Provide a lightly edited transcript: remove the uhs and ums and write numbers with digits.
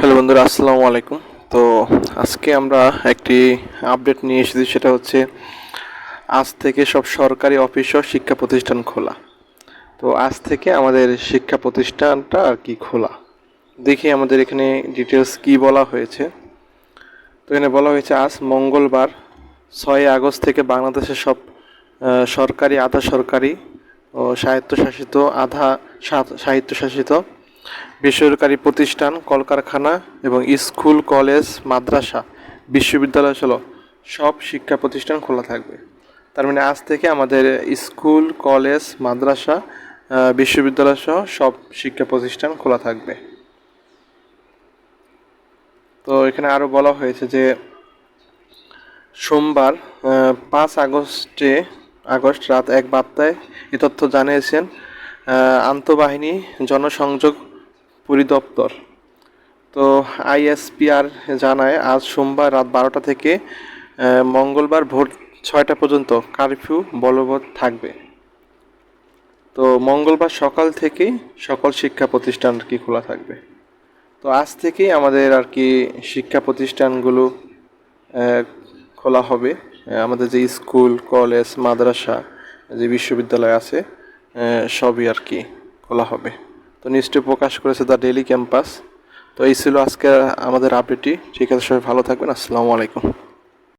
Hello বন্ধুরা, আসসালামু আলাইকুম। তো আজকে আমরা একটি আপডেট নিয়ে এসেছি, সেটা হচ্ছে আজ থেকে সব সরকারি অফিস ও শিক্ষা প্রতিষ্ঠান খোলা। তো আজ থেকে আমাদের শিক্ষা প্রতিষ্ঠানটা আর কি খোলা, দেখি আমাদের এখানে ডিটেলস কি বলা হয়েছে। তো এখানে বলা হয়েছে আজ মঙ্গলবার 6 আগস্ট থেকে বাংলাদেশের সব সরকারি, আধা সরকারি ও স্বায়ত্তশাসিত, আধা স্বায়ত্তশাসিত বেসরকারি প্রতিষ্ঠান, কলকারখানা এবং স্কুল, কলেজ, মাদ্রাসা, বিশ্ববিদ্যালয় সহ সব শিক্ষা প্রতিষ্ঠান খোলা থাকবে। তার মানে আজ থেকে আমাদের স্কুল, কলেজ, মাদ্রাসা, বিশ্ববিদ্যালয় সহ সব শিক্ষা প্রতিষ্ঠান খোলা থাকবে। তো এখানে আরও বলা হয়েছে যে সোমবার 5 আগস্ট রাত 1 বার্তায় এ তথ্য জানিয়েছেন আন্তঃবাহিনী জনসংযোগ পরিদপ্তর। তো আইএসপিআর জানায় আজ সোমবার রাত 12টা থেকে মঙ্গলবার ভোর 6টা পর্যন্ত কারফিউ বলবৎ থাকবে। তো মঙ্গলবার সকাল থেকেই সকল শিক্ষা প্রতিষ্ঠান আর কি খোলা থাকবে। তো আজ থেকেই আমাদের আর কি শিক্ষা প্রতিষ্ঠানগুলো খোলা হবে। আমাদের যে স্কুল, কলেজ, মাদ্রাসা, যে বিশ্ববিদ্যালয় আছে, সবই আর কি খোলা হবে। তো নিউজটি প্রকাশ করেছে দ্য ডেইলি ক্যাম্পাস। তো এই ছিল আজকে আমাদের আপডেটটি। ঠিক আছে, সবাই ভালো থাকবেন। আসসালামু আলাইকুম।